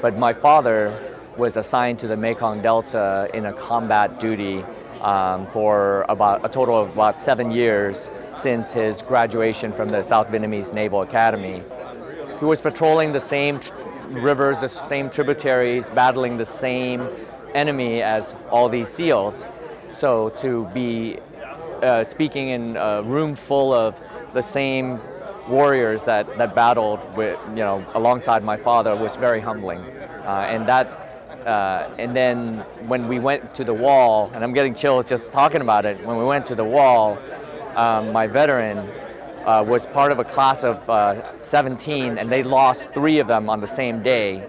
but my father was assigned to the Mekong Delta in a combat duty for about a total of about 7 years since his graduation from the South Vietnamese Naval Academy. He was patrolling the same rivers, the same tributaries, battling the same enemy as all these SEALs. So to be speaking in a room full of the same warriors that battled with, alongside my father was very humbling. And then when we went to the wall, and I'm getting chills just talking about it, when we went to the wall, my veteran was part of a class of 17, and they lost 3 of them on the same day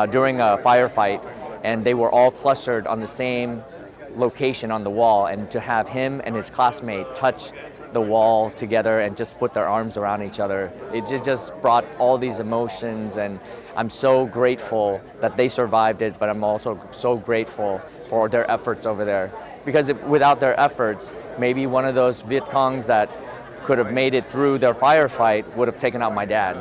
during a firefight, and they were all clustered on the same location on the wall, and to have him and his classmate touch the wall together and just put their arms around each other, it just brought all these emotions, and I'm so grateful that they survived it, but I'm also so grateful for their efforts over there, because without their efforts, maybe one of those Viet Congs that could have made it through their firefight would have taken out my dad.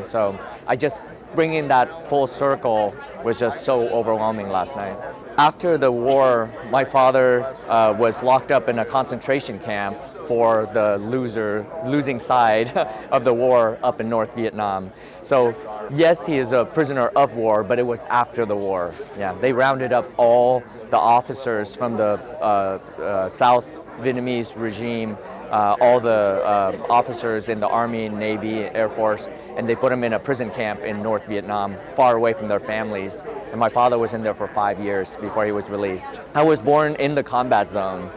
So I just bringing that full circle was just so overwhelming last night. After the war, my father was locked up in a concentration camp for the losing side of the war up in North Vietnam. So yes, he is a prisoner of war, but it was after the war. Yeah, they rounded up all the officers from the South Vietnamese regime, all the officers in the Army, Navy, Air Force, and they put them in a prison camp in North Vietnam, far away from their families. And my father was in there for 5 years before he was released. I was born in the combat zone,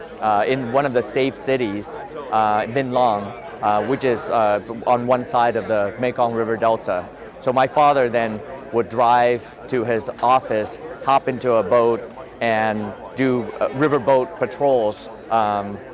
in one of the safe cities, Vinh Long, which is on one side of the Mekong River Delta. So my father then would drive to his office, hop into a boat, and do riverboat patrols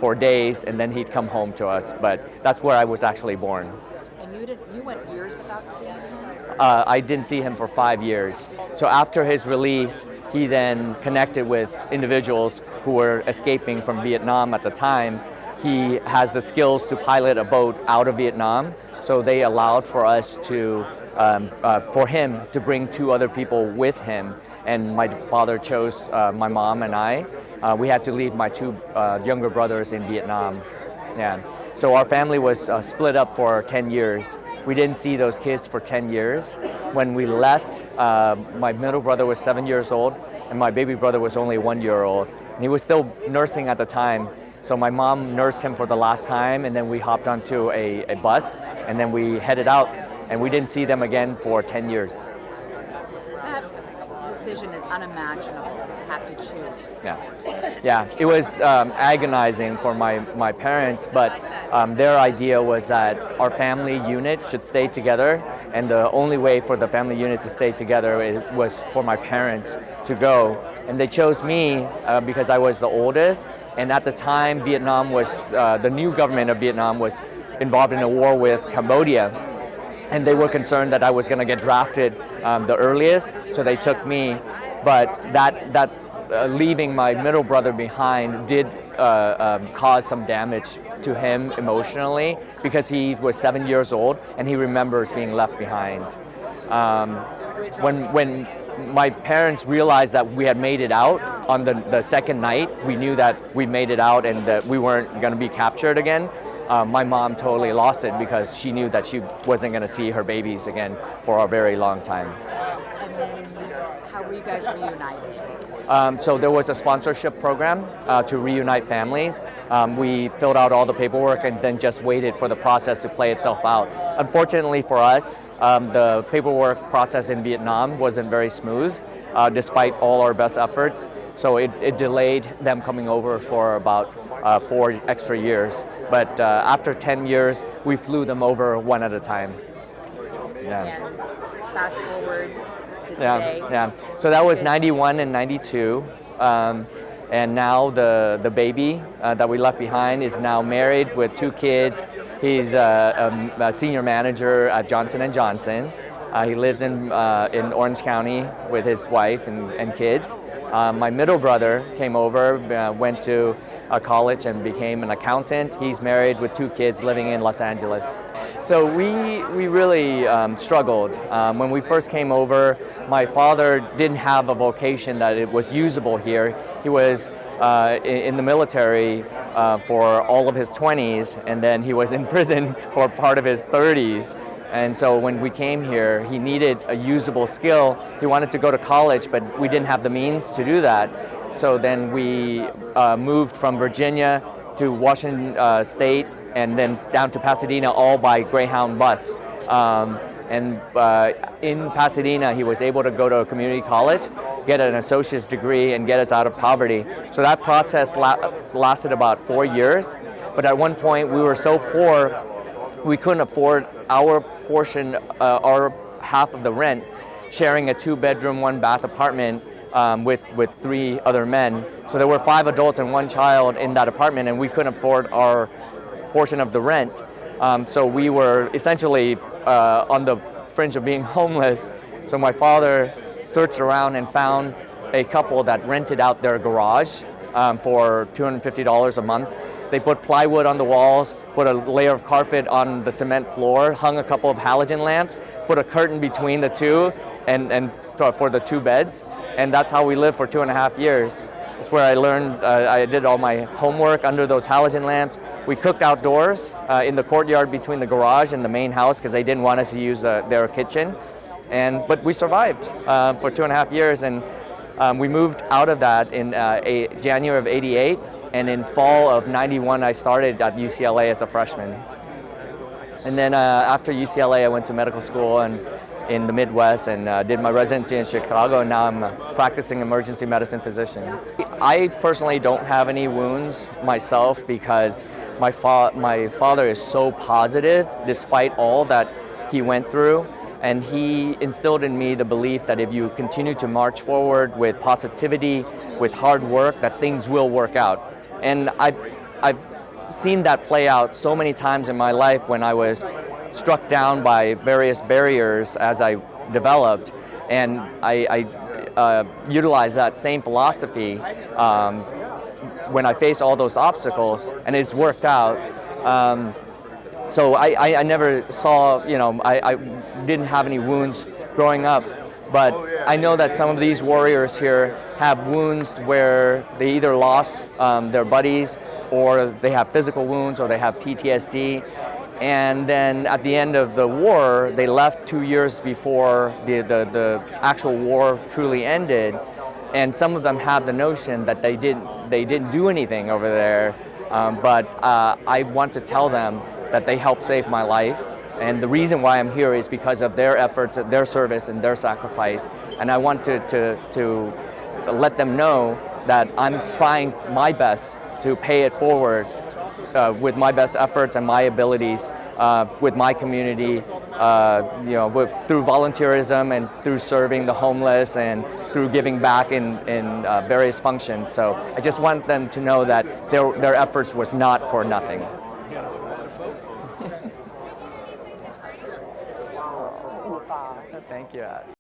for days, and then he'd come home to us. But that's where I was actually born. And you went years without seeing him? I didn't see him for 5 years. So after his release, he then connected with individuals who were escaping from Vietnam at the time. He has the skills to pilot a boat out of Vietnam, so they allowed for us to, for him to bring 2 other people with him. And my father chose my mom and I. We had to leave my 2 younger brothers in Vietnam. Yeah. So our family was split up for 10 years. We didn't see those kids for 10 years. When we left, my middle brother was 7 years old, and my baby brother was only 1 year old. And he was still nursing at the time. So my mom nursed him for the last time, and then we hopped onto a bus, and then we headed out, and we didn't see them again for 10 years. That decision is unimaginable to have to choose. Yeah, it was agonizing for my parents, but their idea was that our family unit should stay together, and the only way for the family unit to stay together was for my parents to go. And they chose me because I was the oldest, and at the time Vietnam was, the new government of Vietnam was involved in a war with Cambodia, and they were concerned that I was going to get drafted the earliest, so they took me. But that leaving my middle brother behind did cause some damage to him emotionally, because he was 7 years old and he remembers being left behind. When my parents realized that we had made it out on the second night, we knew that we made it out and that we weren't going to be captured again. My mom totally lost it, because she knew that she wasn't going to see her babies again for a very long time. And then how were you guys reunited? So there was a sponsorship program to reunite families. We filled out all the paperwork and then just waited for the process to play itself out. Unfortunately for us, the paperwork process in Vietnam wasn't very smooth, despite all our best efforts. So it delayed them coming over for about 4 extra years. But after 10 years, we flew them over one at a time. Yeah. And fast forward to today. Yeah. So that was 91 and 92. And now the baby that we left behind is now married with 2 kids. He's a senior manager at Johnson & Johnson. He lives in Orange County with his wife and kids. My middle brother came over, went to college and became an accountant. He's married with 2 kids living in Los Angeles. So we really struggled. When we first came over, my father didn't have a vocation that it was usable here. He was in the military for all of his 20s, and then he was in prison for part of his 30s. And so when we came here, he needed a usable skill. He wanted to go to college, but we didn't have the means to do that. So then we moved from Virginia to Washington State, and then down to Pasadena, all by Greyhound bus. In Pasadena, he was able to go to a community college, get an associate's degree, and get us out of poverty. So that process lasted about 4 years. But at one point, we were so poor, we couldn't afford our portion, our half of the rent, sharing a 2-bedroom, 1-bath apartment with 3 other men. So there were 5 adults and 1 child in that apartment, and we couldn't afford our portion of the rent. So we were essentially on the fringe of being homeless. So my father searched around and found a couple that rented out their garage for $250 a month. They put plywood on the walls, put a layer of carpet on the cement floor, hung a couple of halogen lamps, put a curtain between the two, and for the 2 beds. And that's how we lived for 2.5 years. It's where I learned, I did all my homework under those halogen lamps. We cooked outdoors in the courtyard between the garage and the main house because they didn't want us to use their kitchen. But we survived for 2.5 years, and we moved out of that in January of '88, and in fall of '91 I started at UCLA as a freshman. And then after UCLA I went to medical school and in the Midwest and did my residency in Chicago, and now I'm a practicing emergency medicine physician. I personally don't have any wounds myself because my father is so positive despite all that he went through, and he instilled in me the belief that if you continue to march forward with positivity, with hard work, that things will work out. And I've seen that play out so many times in my life when I was struck down by various barriers as I developed, and I utilized that same philosophy when I faced all those obstacles, and it's worked out. So I never saw, I didn't have any wounds growing up, but I know that some of these warriors here have wounds where they either lost their buddies, or they have physical wounds, or they have PTSD. And then at the end of the war, they left 2 years before the actual war truly ended. And some of them have the notion that they didn't do anything over there. But I want to tell them that they helped save my life. And the reason why I'm here is because of their efforts, their service, and their sacrifice. And I want to let them know that I'm trying my best to pay it forward with my best efforts and my abilities with my community, through volunteerism and through serving the homeless and through giving back in various functions. So I just want them to know that their efforts was not for nothing. Thank you.